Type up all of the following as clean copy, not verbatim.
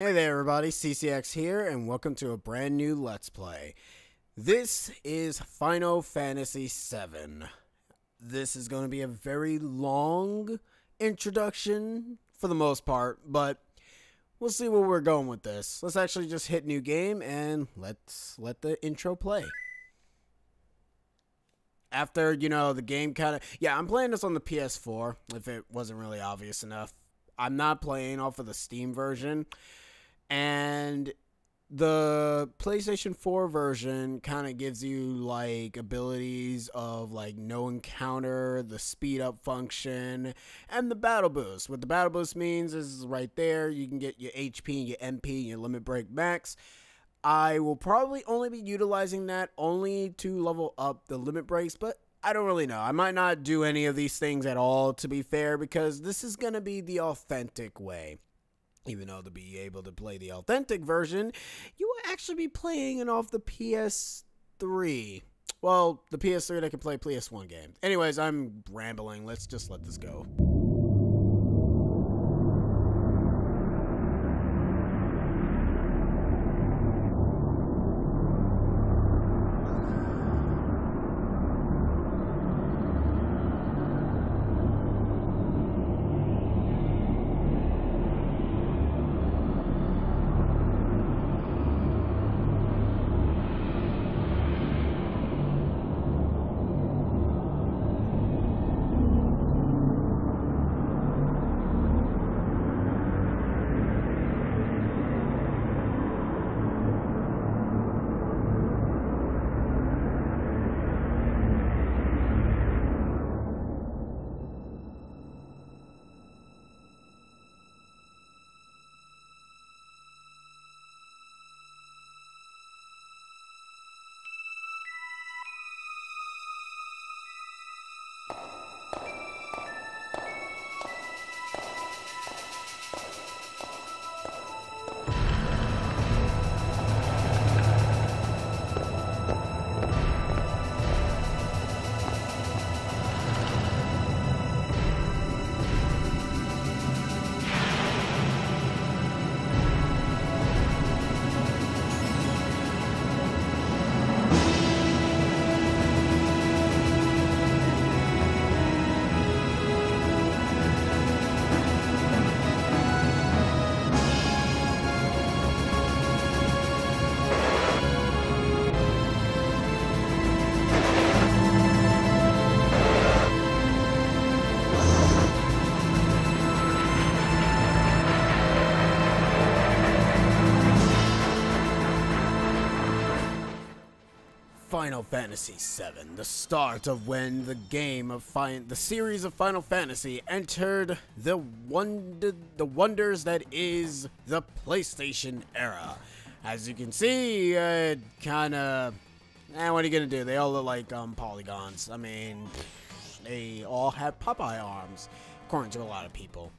Hey there everybody, CCX here, and welcome to a brand new Let's Play. This is Final Fantasy VII. This is going to be a very long introduction for the most part, but we'll see where we're going with this. Let's actually just hit new game and let's let the intro play. After, the game kind of... Yeah, I'm playing this on the PS4, if it wasn't really obvious enough. I'm not playing off of the Steam version. And the PlayStation 4 version kind of gives you, like, abilities of, like, no encounter, the speed up function, and the battle boost. What the battle boost means is right there. You can get your HP, your MP, your limit break max. I will probably only be utilizing that only to level up the limit breaks, but I don't really know. I might not do any of these things at all, to be fair, because this is going to be the authentic way. Even though to be able to play the authentic version, you will actually be playing it off the PS3. Well, the PS3 that can play PS1 games. Anyways, I'm rambling. Let's just let this go. Final Fantasy VII, the start of when the series of Final Fantasy entered the wonders that is the PlayStation era. As you can see, what are you gonna do? They all look like polygons. I mean, they all have Popeye arms, according to a lot of people.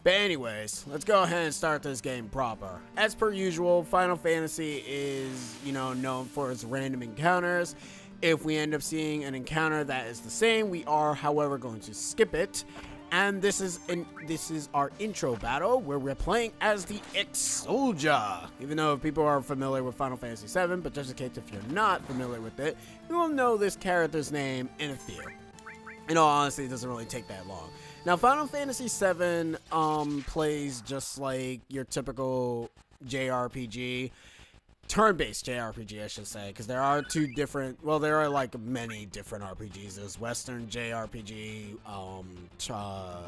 But anyways, let's go ahead and start this game proper. As per usual, Final Fantasy is, known for its random encounters. If we end up seeing an encounter that is the same, we are, however, going to skip it. And this is our intro battle where we're playing as the X-Soldier. Even though people are familiar with Final Fantasy VII, but just in case if you're not familiar with it, you will know this character's name in a few. In all honesty, it doesn't really take that long. Now, Final Fantasy VII plays just like your typical JRPG, turn-based JRPG, I should say, because there are there are like many different RPGs. There's Western JRPG,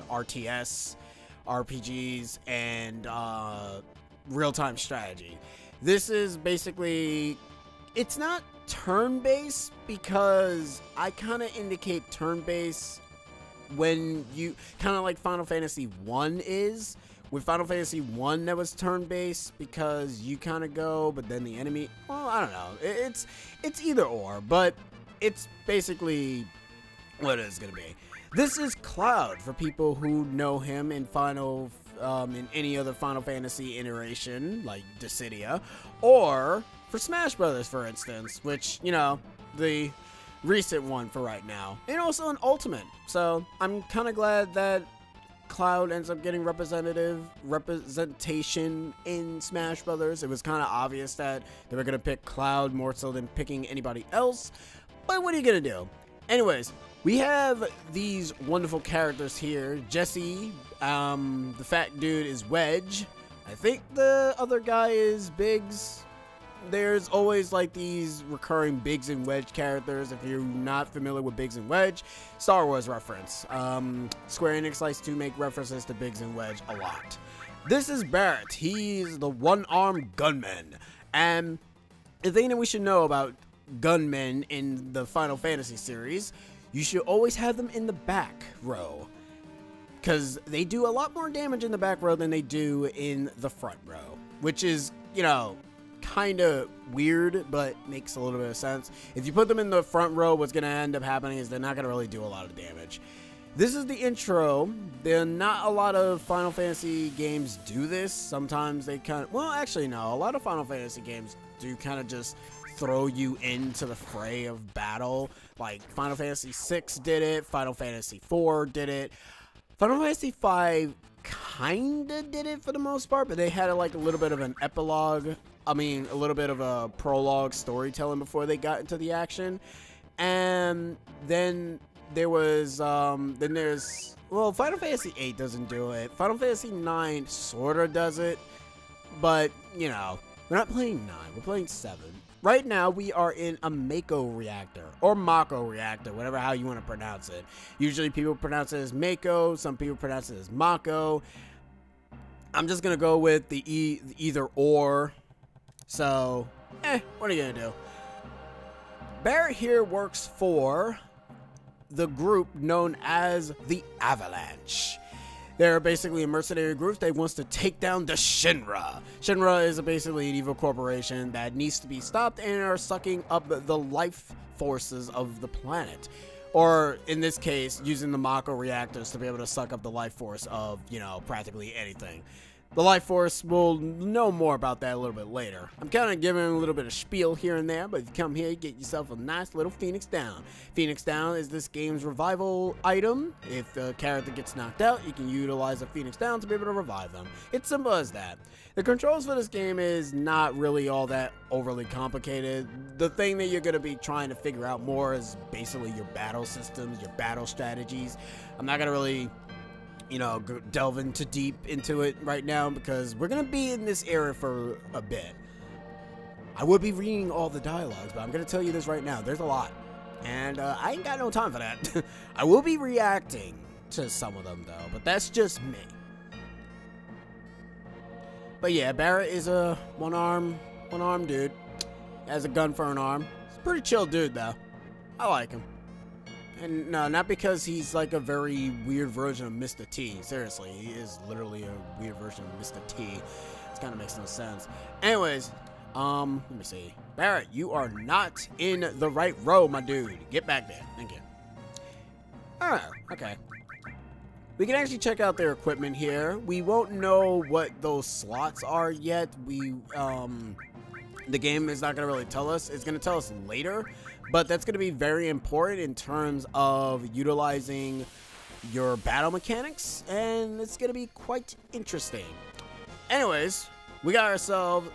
RTS RPGs, and real-time strategy. This is basically, it's not turn-based because I kind of indicate turn-based when you kind of like Final Fantasy 1 is. With Final Fantasy 1 that was turn-based because you kind of go, but then the enemy, well, I don't know. It's either or, but it's basically what it is going to be. This is Cloud for people who know him in in any other Final Fantasy iteration like Dissidia, or for Smash Brothers, for instance, which, the recent one for right now, and also an Ultimate. So I'm kind of glad that Cloud ends up getting representation in Smash Brothers. It was kind of obvious that they were gonna pick Cloud more so than picking anybody else. But what are you gonna do? Anyways, we have these wonderful characters here. Jesse, the fat dude is Wedge. I think the other guy is Biggs. There's always like these recurring Biggs and Wedge characters. If you're not familiar with Biggs and Wedge, Star Wars reference. Square Enix likes to make references to Biggs and Wedge a lot. This is Barrett. He's the one-armed gunman. And the thing that we should know about gunmen in the Final Fantasy series, you should always have them in the back row, because they do a lot more damage in the back row than they do in the front row, which is, you know, kind of weird, but makes a little bit of sense. If you put them in the front row, what's going to end up happening is they're not going to really do a lot of damage. This is the intro. There are not a lot of Final Fantasy games do this. Sometimes they kind of, well, actually no, a lot of Final Fantasy games do kind of just throw you into the fray of battle. Like Final Fantasy VI did it, Final Fantasy IV did it. Final Fantasy V kinda did it for the most part, but they had like a little bit of an epilogue. I mean, a little bit of a prologue storytelling before they got into the action. And then there was, well, Final Fantasy VIII doesn't do it. Final Fantasy IX sorta does it, but, you know, we're not playing 9, we're playing 7. Right now, we are in a Mako Reactor, or Mako Reactor, whatever how you want to pronounce it. Usually people pronounce it as Mako, some people pronounce it as Mako. I'm just going to go with the either or. So, what are you going to do? Barrett here works for the group known as the Avalanche. They're basically a mercenary group that wants to take down the Shinra. Shinra is basically an evil corporation that needs to be stopped and are sucking up the life forces of the planet. Or, in this case, using the Mako Reactors to be able to suck up the life force of, you know, practically anything. The life force, we'll know more about that a little bit later. I'm kind of giving a little bit of spiel here and there, but if you come here, you get yourself a nice little Phoenix Down. Phoenix Down is this game's revival item. If the character gets knocked out, you can utilize a Phoenix Down to be able to revive them. It's simple as that. The controls for this game is not really all that overly complicated. The thing that you're going to be trying to figure out more is basically your battle systems, your battle strategies. I'm not going to really, you know, delve into deep into it right now because we're gonna be in this area for a bit. I would be reading all the dialogues, but I'm gonna tell you this right now, there's a lot, and I ain't got no time for that. I will be reacting to some of them though, but that's just me. But yeah, Barrett is a one-arm dude. He has a gun for an arm. He's a pretty chill dude though. I like him. And no, not because he's like a very weird version of Mr. T. Seriously, he is literally a weird version of Mr. T. It kind of makes no sense. Anyways, let me see. Barrett, you are not in the right row, my dude. Get back there. Thank you. Alright, okay. We can actually check out their equipment here. We won't know what those slots are yet. The game is not going to really tell us. It's going to tell us later. But that's going to be very important in terms of utilizing your battle mechanics, and it's going to be quite interesting. Anyways, we got ourselves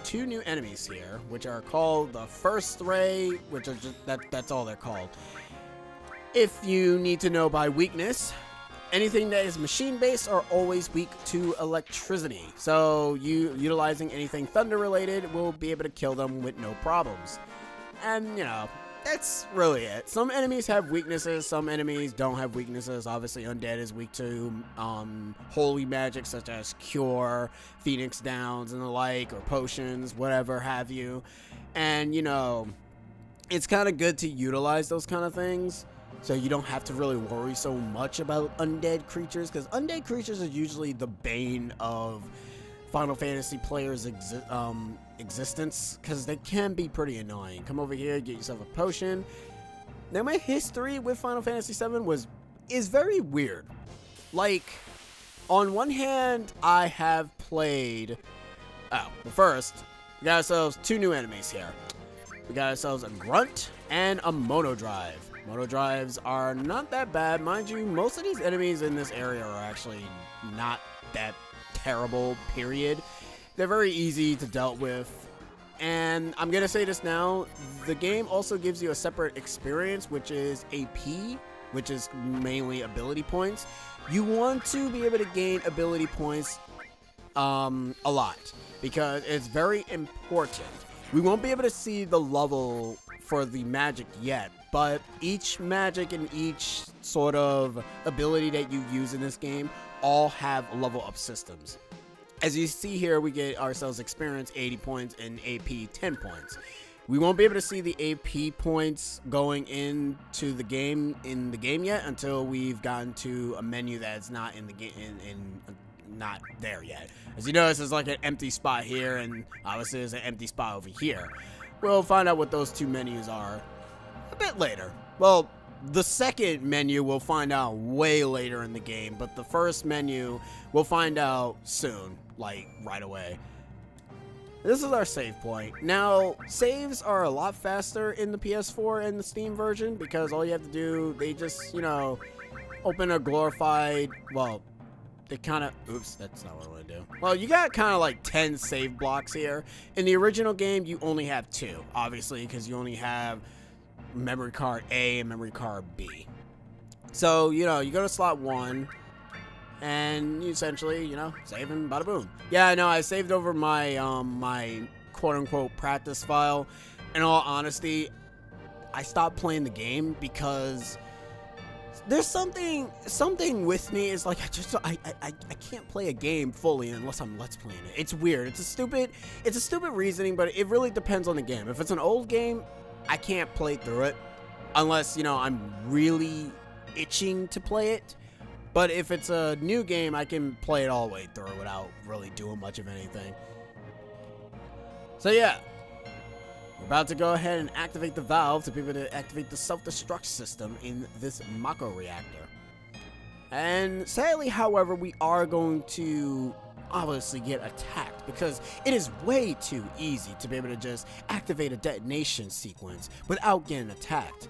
2 new enemies here, which are called the First Ray, which are just, that's all they're called. If you need to know by weakness, anything that is machine-based are always weak to electricity. So you utilizing anything thunder-related will be able to kill them with no problems. And, you know, that's really it. Some enemies have weaknesses, some enemies don't have weaknesses. Obviously, Undead is weak to holy magic such as Cure, Phoenix Downs, and the like, or potions, whatever have you. And, you know, it's kind of good to utilize those kind of things so you don't have to really worry so much about undead creatures, because undead creatures are usually the bane of Final Fantasy players' existence, because they can be pretty annoying. Come over here, get yourself a potion. Now, my history with Final Fantasy VII is very weird. Like, on one hand, I have played... Oh, well, first, we got ourselves 2 new enemies here. We got ourselves a Grunt and a Mono Drive. Moto drives are not that bad. Mind you, most of these enemies in this area are actually not that terrible, period. They're very easy to deal with. And I'm gonna say this now, the game also gives you a separate experience, which is AP, which is mainly ability points. You want to be able to gain ability points a lot, because it's very important. We won't be able to see the level for the magic yet, but each magic and each sort of ability that you use in this game all have level up systems. As you see here, we get ourselves experience 80 points and AP 10 points. We won't be able to see the AP points going into the game yet until we've gotten to a menu that's not in the game, not there yet. As you notice, there's like an empty spot here, and obviously there's an empty spot over here. We'll find out what those two menus are a bit later. Well, the second menu we'll find out way later in the game, but the first menu we'll find out soon, like right away. This is our save point. Now, saves are a lot faster in the PS4 and the Steam version, because all you have to do, they just, you know, open a glorified, well, they kind of, oops, that's not what I want to do. Well, you got kind of like 10 save blocks here. In the original game, you only have 2, obviously, because you only have memory card A and memory card B. So, you know, you go to slot 1, and you essentially, you know, save and bada boom. Yeah, I know, I saved over my, my quote-unquote practice file. In all honesty, I stopped playing the game because there's something with me is like, I can't play a game fully unless I'm let's playing it. It's weird. It's a stupid reasoning, but it really depends on the game. If it's an old game, I can't play through it unless, you know, I'm really itching to play it. But if it's a new game, I can play it all the way through without really doing much of anything. So yeah, we're about to go ahead and activate the valve to be able to activate the self-destruct system in this Mako Reactor. And sadly, however, we are going to obviously get attacked, because it is way too easy to be able to just activate a detonation sequence without getting attacked.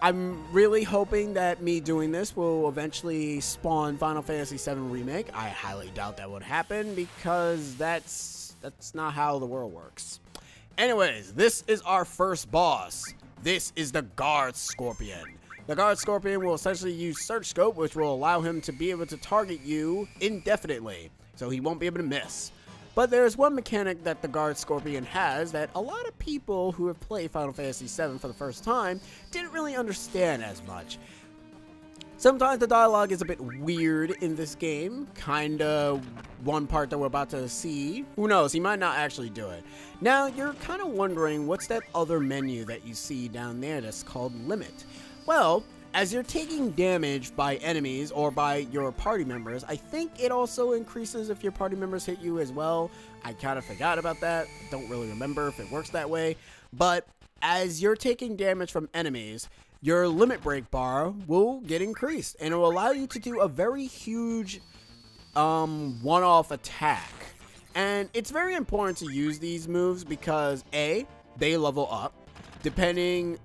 I'm really hoping that me doing this will eventually spawn Final Fantasy VII Remake. I highly doubt that would happen, because that's not how the world works. Anyways, this is our first boss. This is the Guard Scorpion. The Guard Scorpion will essentially use Search Scope, which will allow him to be able to target you indefinitely, so he won't be able to miss. But there's one mechanic that the Guard Scorpion has that a lot of people who have played Final Fantasy VII for the first time didn't really understand as much. Sometimes the dialogue is a bit weird in this game, kinda one part that we're about to see. Who knows, he might not actually do it. Now, you're kind of wondering, what's that other menu that you see down there that's called Limit? Well, as you're taking damage by enemies or by your party members, I think it also increases if your party members hit you as well. I kind of forgot about that. Don't really remember if it works that way. But as you're taking damage from enemies, your limit break bar will get increased, and it will allow you to do a very huge one-off attack. And it's very important to use these moves because A, they level up. Depending,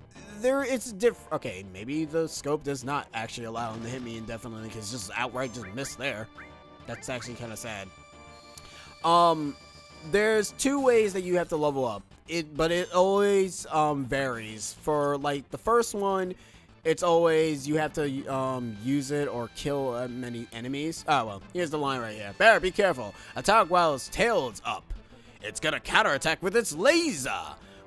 it's different. Okay, maybe the scope does not actually allow him to hit me indefinitely, because just outright just missed there. That's actually kind of sad. There's 2 ways that you have to level up. But it always varies. For like the first one, it's always you have to use it or kill many enemies. Oh well, here's the line right here. Bear, be careful. Attack while its tail is up. It's gonna counterattack with its laser.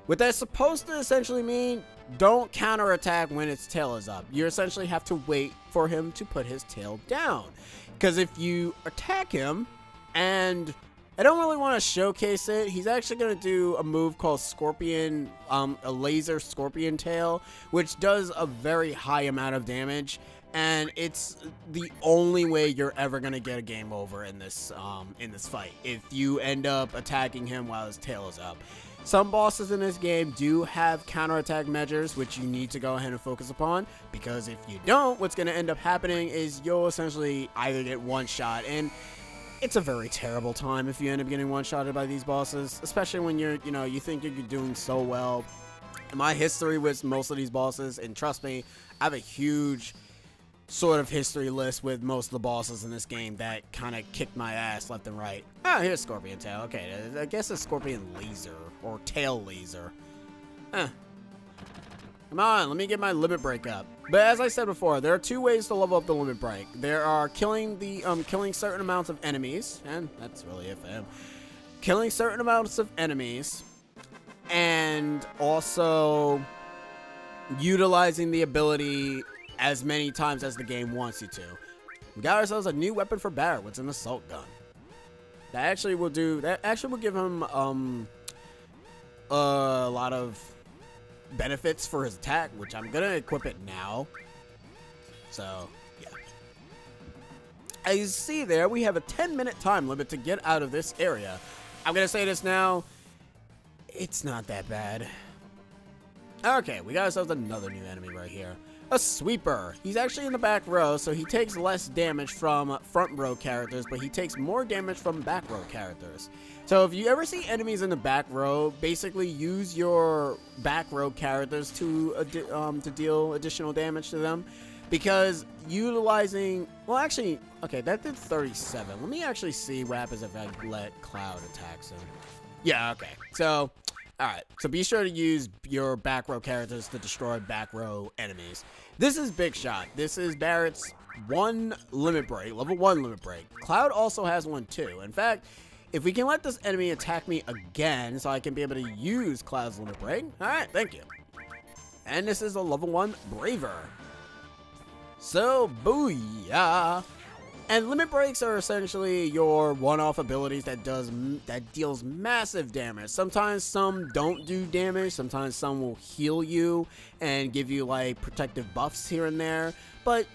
What that's supposed to essentially mean, don't counterattack when its tail is up. You essentially have to wait for him to put his tail down. Because if you attack him, and I don't really want to showcase it, he's actually going to do a move called Scorpion, a laser Scorpion tail, which does a very high amount of damage. And it's the only way you're ever going to get a game over in this fight, if you end up attacking him while his tail is up. Some bosses in this game do have counterattack measures, which you need to go ahead and focus upon, because if you don't, what's going to end up happening is you'll essentially either get one-shot, and it's a very terrible time if you end up getting one-shotted by these bosses, especially when you're, you know, you think you're doing so well. my history with most of these bosses, and trust me, I have a huge sort of history list with most of the bosses in this game that kind of kicked my ass left and right. Oh, here's Scorpion Tail. Okay, I guess it's Scorpion Laser, or Tail Laser. Come on, let me get my limit break up. But as I said before, there are two ways to level up the limit break. There are killing certain amounts of enemies, and that's really it for him. Killing certain amounts of enemies, and also utilizing the ability as many times as the game wants you to. We got ourselves a new weapon for Barret. It's an assault gun. That actually will give him a lot of benefits for his attack, which I'm gonna equip it now. So yeah, as you see there, we have a 10-minute time limit to get out of this area. I'm gonna say this now, it's not that bad. Okay, we got ourselves another new enemy right here. A sweeper. He's actually in the back row, so he takes less damage from front row characters, but he takes more damage from back row characters. So if you ever see enemies in the back row, basically use your back row characters to deal additional damage to them, because utilizing, well, actually, okay, that did 37. Let me actually see what happens if I let Cloud attack him. Yeah, okay. So alright, so be sure to use your back row characters to destroy back row enemies. This is Big Shot. This is Barret's level 1 limit break. Cloud also has one too. In fact, if we can let this enemy attack me again so I can be able to use Cloud's limit break. Alright, thank you. And this is a level 1 Braver. So, booyah! And limit breaks are essentially your one-off abilities that deals massive damage. Sometimes some don't do damage, sometimes some will heal you and give you like protective buffs here and there. But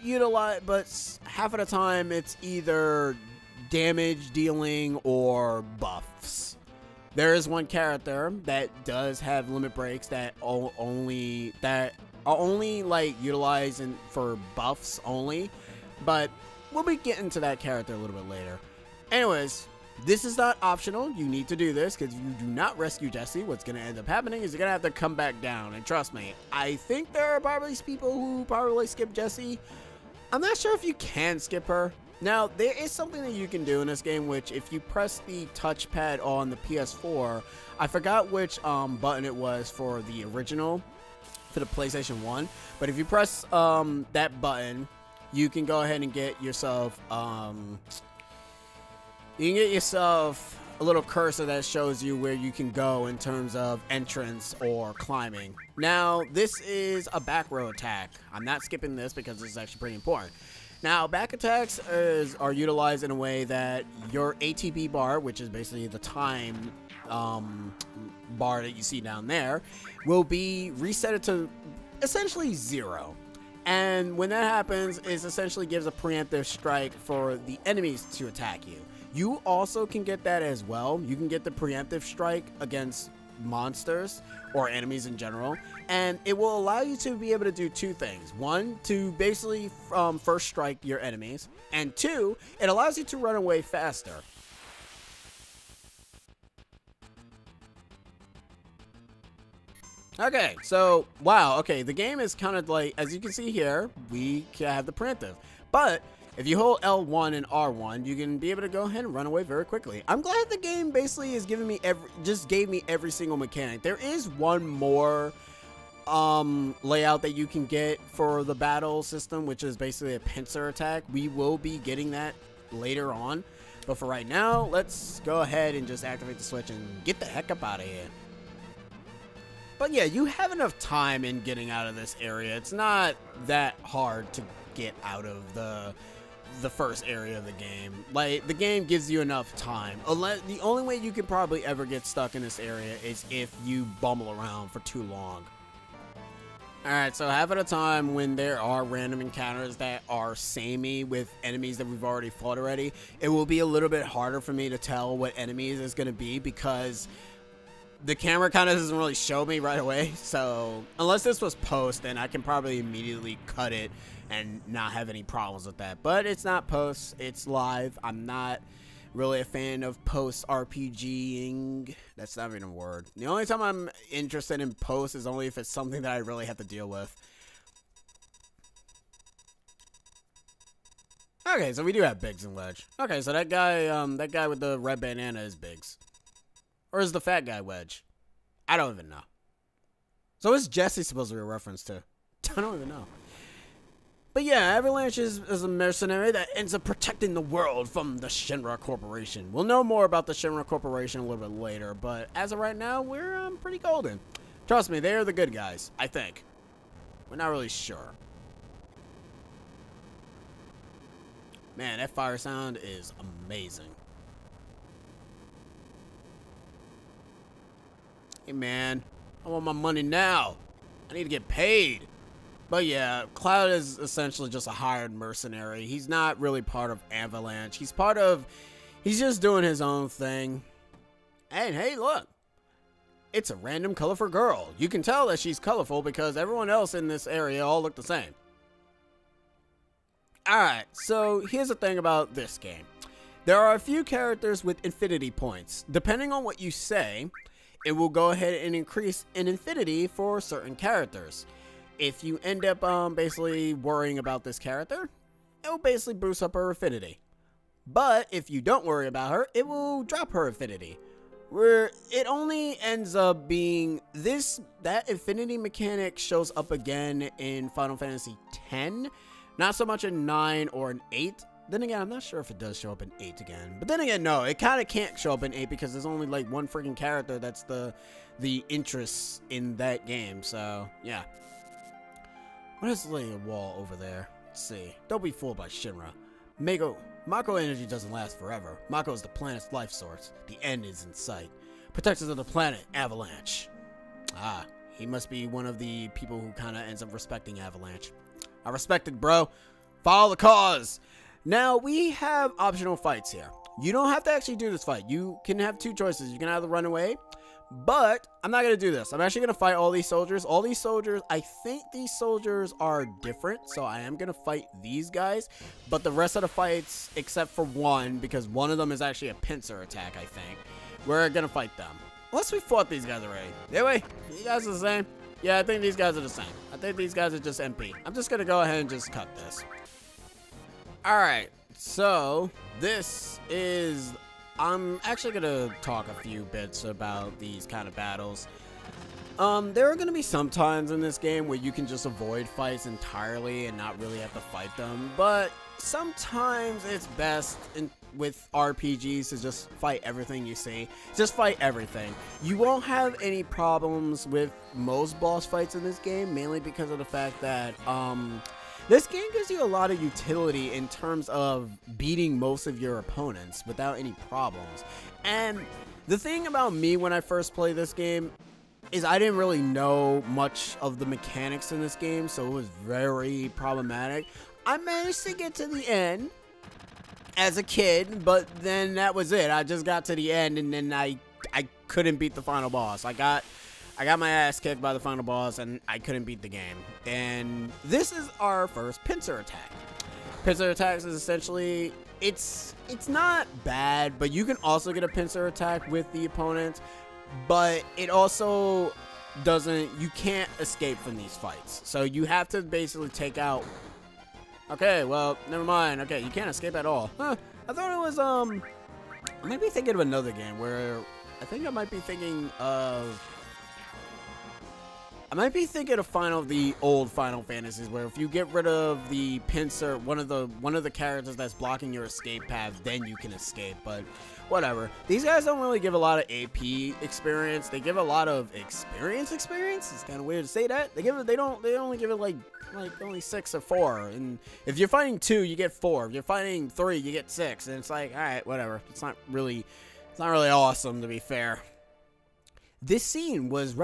half of the time it's either damage dealing or buffs. There is one character that does have limit breaks that are only like utilized for buffs only, but we'll be getting to that character a little bit later. Anyways, this is not optional. You need to do this, because if you do not rescue Jessie, what's going to end up happening is you're going to have to come back down. And trust me, I think there are probably people who probably skip Jessie. I'm not sure if you can skip her. Now, there is something that you can do in this game, which if you press the touchpad on the PS4, I forgot which button it was for the original, for the PlayStation 1. But if you press that button, you can go ahead and get yourself a little cursor that shows you where you can go in terms of entrance or climbing. Now, this is a back row attack. I'm not skipping this because this is actually pretty important. Now, back attacks are utilized in a way that your ATB bar, which is basically the time bar that you see down there, will be reset to essentially 0. And when that happens, it essentially gives a preemptive strike for the enemies to attack you. You also can get that as well. You can get the preemptive strike against monsters or enemies in general, and it will allow you to be able to do two things. One, to basically first strike your enemies, and two, it allows you to run away faster. Okay, so, wow, okay, the game is kind of like, as you can see here, we have the preemptive. But if you hold L1 and R1, you can be able to go ahead and run away very quickly. I'm glad the game basically is giving me gave me every single mechanic. There is one more layout that you can get for the battle system, which is basically a pincer attack. We will be getting that later on. But for right now, let's go ahead and just activate the switch and get the heck up out of here. But yeah, you have enough time in getting out of this area. It's not that hard to get out of the first area of the game. Like, the game gives you enough time. The only way you can probably ever get stuck in this area is if you bumble around for too long. Alright, so half of the time when there are random encounters that are samey with enemies that we've already fought already, it will be a little bit harder for me to tell what enemies is going to be, because the camera kind of doesn't really show me right away. So unless this was post, then I can probably immediately cut it and not have any problems with that. But it's not post, it's live. I'm not really a fan of post-RPGing. That's not even a word. The only time I'm interested in post is only if it's something that I really have to deal with. Okay, so we do have Biggs and Wedge. Okay, so that guy with the red bandana is Biggs. Or is the fat guy Wedge? I don't even know. So what's Jesse supposed to be a reference to? I don't even know. But yeah, Avalanche is a mercenary that ends up protecting the world from the Shinra Corporation. We'll know more about the Shinra Corporation a little bit later, but as of right now, we're pretty golden. Trust me, they are the good guys, I think. We're not really sure. Man, that fire sound is amazing. Hey man, I want my money now. I need to get paid. But yeah, Cloud is essentially just a hired mercenary. He's not really part of Avalanche. He's just doing his own thing. And hey, look. It's a random colorful girl. You can tell that she's colorful because everyone else in this area all look the same. Alright, so here's the thing about this game. There are a few characters with infinity points. Depending on what you say, it will go ahead and increase in infinity for certain characters. If you end up basically worrying about this character, it will basically boost up her affinity. But if you don't worry about her, it will drop her affinity. Where it only ends up being that affinity mechanic shows up again in Final Fantasy X. Not so much in 9 or in 8. Then again, I'm not sure if it does show up in 8 again. But then again, no, it kind of can't show up in 8 because there's only like one freaking character that's the interest in that game. So, yeah. What is laying a wall over there? Let's see. Don't be fooled by Shinra. Mako energy doesn't last forever. Mako is the planet's life source. The end is in sight. Protectors of the planet, Avalanche. Ah, he must be one of the people who kind of ends up respecting Avalanche. I respect it, bro. Follow the cause. Now, we have optional fights here. You don't have to actually do this fight. You can have two choices. You can either run away, but I'm not going to do this. I'm actually going to fight all these soldiers. All these soldiers, I think these soldiers are different, so I am going to fight these guys. But the rest of the fights, except for one, because one of them is actually a pincer attack, I think, we're going to fight them. Unless we fought these guys already. Anyway, you guys are the same. Yeah, I think these guys are the same. I think these guys are just MP. I'm just going to go ahead and just cut this. Alright, so this is... I'm actually going to talk a few bits about these kind of battles. There are going to be some times in this game where you can just avoid fights entirely and not really have to fight them. But sometimes it's best with RPGs to just fight everything you see. Just fight everything. You won't have any problems with most boss fights in this game, mainly because of the fact that this game gives you a lot of utility in terms of beating most of your opponents without any problems. And the thing about me when I first played this game is I didn't really know much of the mechanics in this game, so it was very problematic. I managed to get to the end as a kid, but then that was it. I just got to the end, and then I couldn't beat the final boss. I got my ass kicked by the final boss, and I couldn't beat the game. And this is our first pincer attack. Pincer attacks is essentially, it's not bad, but you can also get a pincer attack with the opponent, but it also doesn't, you can't escape from these fights. So you have to basically take out, okay, well, never mind. Okay, you can't escape at all. Huh, I thought it was, I might be thinking of another game where, I think I might be thinking of the old Final Fantasies, where if you get rid of the pincer, one of the characters that's blocking your escape path, then you can escape. But whatever. These guys don't really give a lot of AP experience. They give a lot of experience. It's kind of weird to say that. They only give it like only 6 or 4. And if you're fighting 2, you get 4. If you're fighting 3, you get 6. And it's like, all right, whatever. It's not really awesome, to be fair. This scene was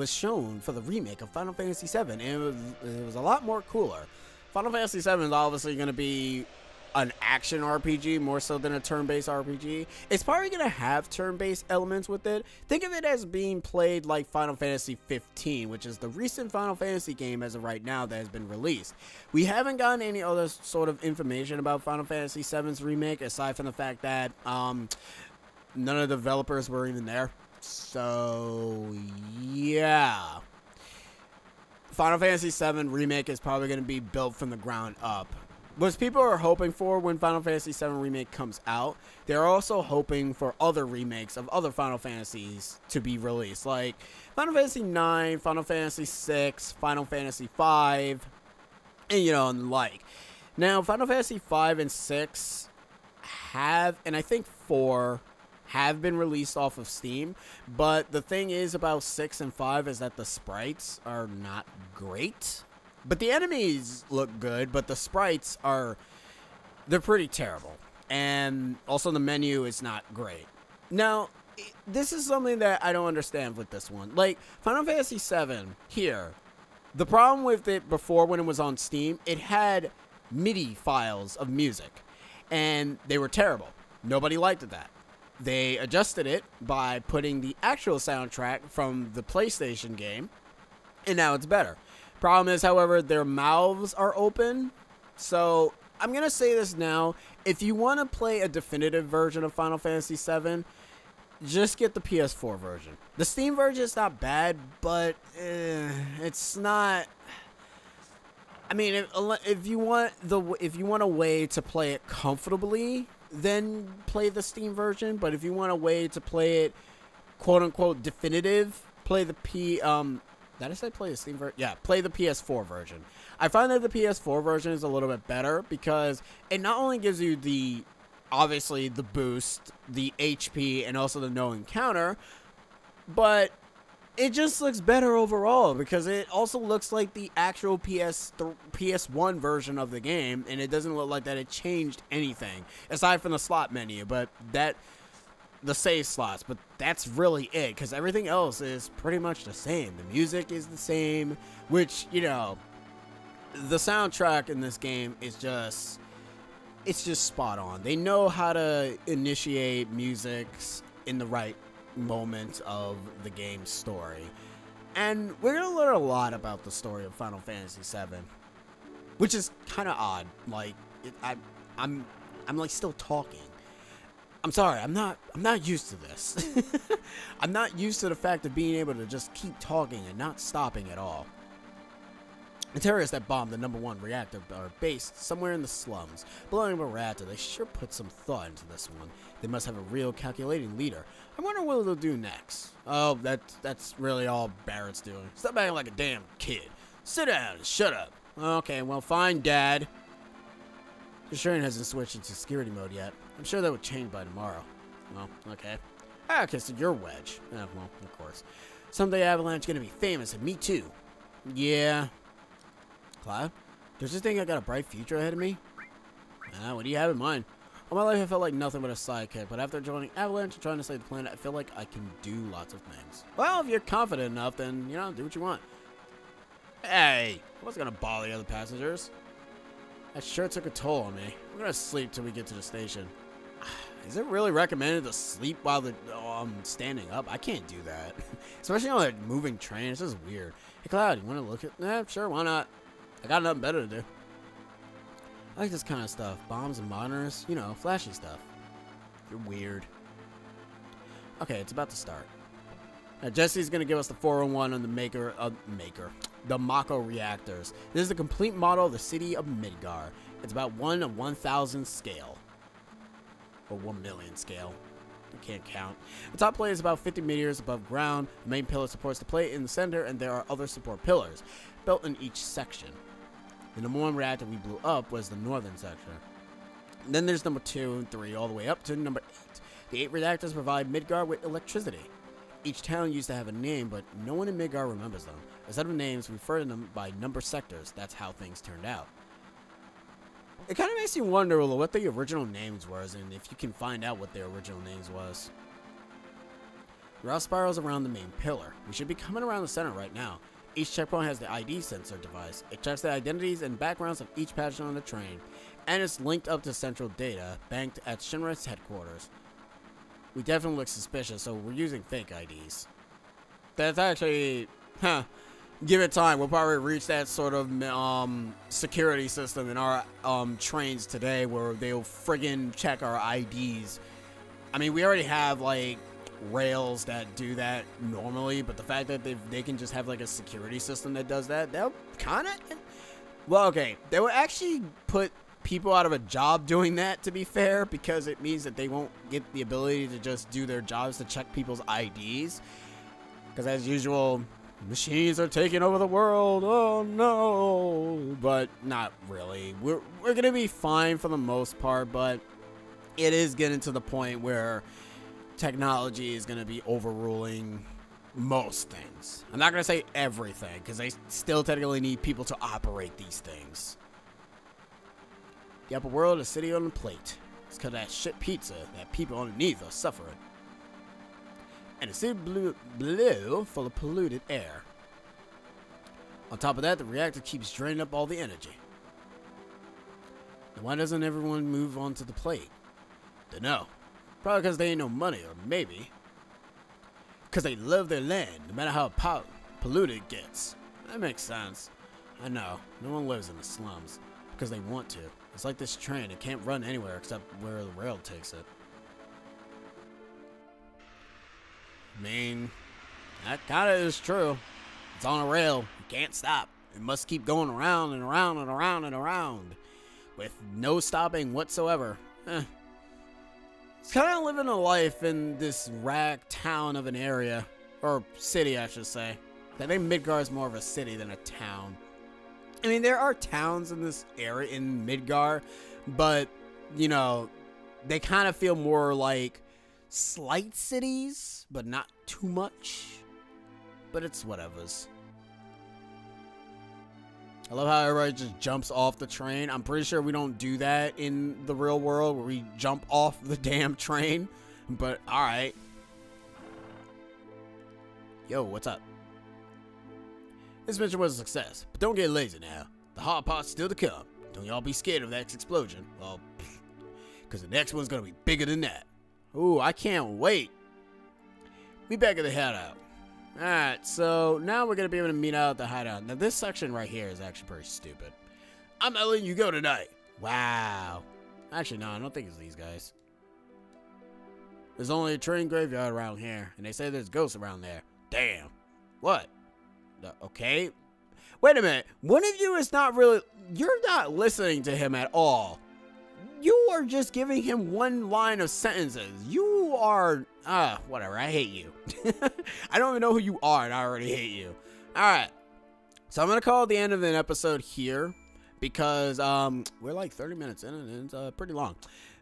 shown for the remake of Final Fantasy VII, and it was a lot more cooler. Final Fantasy VII is obviously going to be an action RPG more so than a turn-based RPG. It's probably going to have turn-based elements with it. Think of it as being played like Final Fantasy XV, which is the recent Final Fantasy game as of right now that has been released. We haven't gotten any other sort of information about Final Fantasy VII's remake, aside from the fact that none of the developers were even there. So, yeah. Final Fantasy VII Remake is probably going to be built from the ground up. What people are hoping for when Final Fantasy VII Remake comes out, they're also hoping for other remakes of other Final Fantasies to be released. Like Final Fantasy IX, Final Fantasy VI, Final Fantasy V, and and the like. Now, Final Fantasy V and VI have, and I think 4 have been released off of Steam, but the thing is about 6 and 5 is that the sprites are not great. But the enemies look good, but the sprites they're pretty terrible. And also the menu is not great. Now, this is something that I don't understand with this one. Like, Final Fantasy VII, here, the problem with it before when it was on Steam, it had MIDI files of music, and they were terrible. Nobody liked that. They adjusted it by putting the actual soundtrack from the PlayStation game, and now it's better. Problem is, however, their mouths are open, so I'm going to say this now. If you want to play a definitive version of Final Fantasy VII, just get the PS4 version. The Steam version is not bad, but it's not... I mean, if you want a way to play it comfortably, then play the Steam version. But if you want a way to play it, quote unquote, definitive, play the did I say play the Steam version? Yeah, play the PS4 version. I find that the PS4 version is a little bit better because it not only gives you obviously the boost, the HP, and also the no encounter, but it just looks better overall because it also looks like the actual PS1 version of the game, and it doesn't look like that it changed anything aside from the slot menu, but the save slots, but that's really it because everything else is pretty much the same. The music is the same, which, the soundtrack in this game is just spot on. They know how to initiate music in the right moment of the game's story, and we're gonna learn a lot about the story of Final Fantasy VII, which is kind of odd. Like, I'm like still talking. I'm sorry, I'm not used to this. I'm not used to the fact of being able to just keep talking and not stopping at all. The terrorists that bombed the #1 reactor are based somewhere in the slums. Blowing up a reactor, they sure put some thought into this one. They must have a real calculating leader. I wonder what they'll do next. Oh, that's really all Barrett's doing. Stop acting like a damn kid. Sit down and shut up. Okay, well, fine, Dad. The train hasn't switched into security mode yet. I'm sure that would change by tomorrow. Well, okay. Okay, so you're Wedge. Well, of course. Someday Avalanche gonna be famous, and me too. Yeah. Cloud? Does you think I got a bright future ahead of me? What do you have in mind? All my life I felt like nothing but a sidekick, but after joining Avalanche and trying to save the planet, I feel like I can do lots of things. Well, if you're confident enough, then, do what you want. Hey, I wasn't gonna bother the other passengers. That sure took a toll on me. I'm gonna sleep till we get to the station. Is it really recommended to sleep while standing up? I can't do that. Especially on a moving train. It's just weird. Hey, Cloud, you want to look at... sure, why not? I got nothing better to do. I like this kind of stuff. Bombs and monitors. Flashy stuff. You're weird. Okay, it's about to start. Now, Jesse's going to give us the 401 on the Mako Reactors. This is a complete model of the city of Midgar. It's about 1 of 1,000 scale. Or 1 million scale. I can't count. The top plate is about 50 meters above ground. The main pillar supports the plate in the center, and there are other support pillars built in each section. The #1 reactor we blew up was the northern section. And then there's #2 and 3 all the way up to #8. The 8 reactors provide Midgar with electricity. Each town used to have a name, but no one in Midgar remembers them. Instead of names, we refer to them by number sectors. That's how things turned out. It kind of makes you wonder what the original names was, and if you can find out what their original names was. The route spirals around the main pillar. We should be coming around the center right now. Each checkpoint has the ID sensor device. It checks the identities and backgrounds of each passenger on the train, and it's linked up to central data banked at Shinra's headquarters. We definitely look suspicious, so we're using fake IDs. That's actually, give it time. We'll probably reach that sort of security system in our trains today where they'll friggin' check our IDs. I mean, we already have, like, rails that do that normally, but the fact that they can just have, like, a security system that does that, they'll kind of... Well, okay, they would actually put people out of a job doing that, to be fair, because it means that they won't get the ability to just do their jobs to check people's IDs. Because as usual, machines are taking over the world. Oh no! But not really. We're gonna be fine for the most part, but it is getting to the point where technology is gonna be overruling most things. I'm not gonna say everything, because they still technically need people to operate these things. The upper world is city on the plate. It's because of that shit pizza that people underneath are suffering. And the city blue full of polluted air. On top of that, the reactor keeps draining up all the energy. Now, why doesn't everyone move onto the plate? Dunno. Probably because they ain't no money, or maybe because they love their land, no matter how polluted it gets. That makes sense. I know. No one lives in the slums because they want to. It's like this train. It can't run anywhere except where the rail takes it. I mean, that kind of is true. It's on a rail. You can't stop. It must keep going around and around and around and around with no stopping whatsoever. It's kind of living a life in this rag town of an area. Or city, I should say. I think Midgar is more of a city than a town. I mean, there are towns in this area, in Midgar, but, you know, they kind of feel more like slight cities, but not too much. But it's whatevers. I love how everybody just jumps off the train. I'm pretty sure we don't do that in the real world, where we jump off the damn train. But, alright. Yo, what's up? This mission was a success, but don't get lazy now. The hard part's still to come. Don't y'all be scared of that explosion. Well, because the next one's gonna be bigger than that. Ooh, I can't wait. We back at the hideout. Alright, so now we're gonna be able to meet out at the hideout. Now this section right here is actually pretty stupid. I'm not letting you go tonight. Wow. Actually, no, I don't think it's these guys. There's only a train graveyard around here, and they say there's ghosts around there. Damn. What? Okay. Wait a minute. One of you is not really... You're not listening to him at all. You are just giving him one line of sentences. You are... whatever. I hate you. I don't even know who you are, and I already hate you. Alright. So I'm going to call it the end of an episode here. Because, we're like 30 minutes in, and it's pretty long.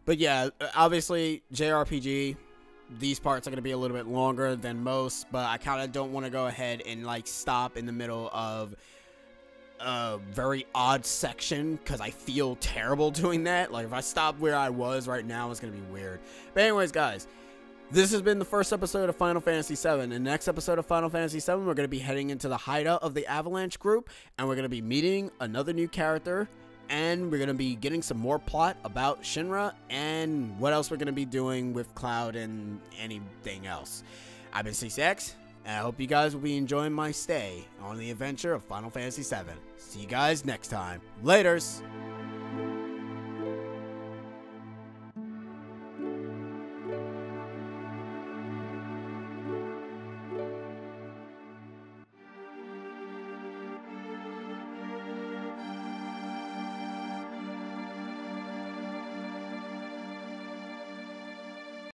But yeah, obviously, JRPG... These parts are going to be a little bit longer than most, but I kind of don't want to go ahead and like stop in the middle of a very odd section because I feel terrible doing that. Like if I stop where I was right now, it's going to be weird. But anyways, guys, this has been the first episode of Final Fantasy VII. In the next episode of Final Fantasy VII, we're going to be heading into the hideout of the Avalanche group, and we're going to be meeting another new character. And we're going to be getting some more plot about Shinra and what else we're going to be doing with Cloud and anything else. I've been CCX, and I hope you guys will be enjoying my stay on the adventure of Final Fantasy VII. See you guys next time. Laters!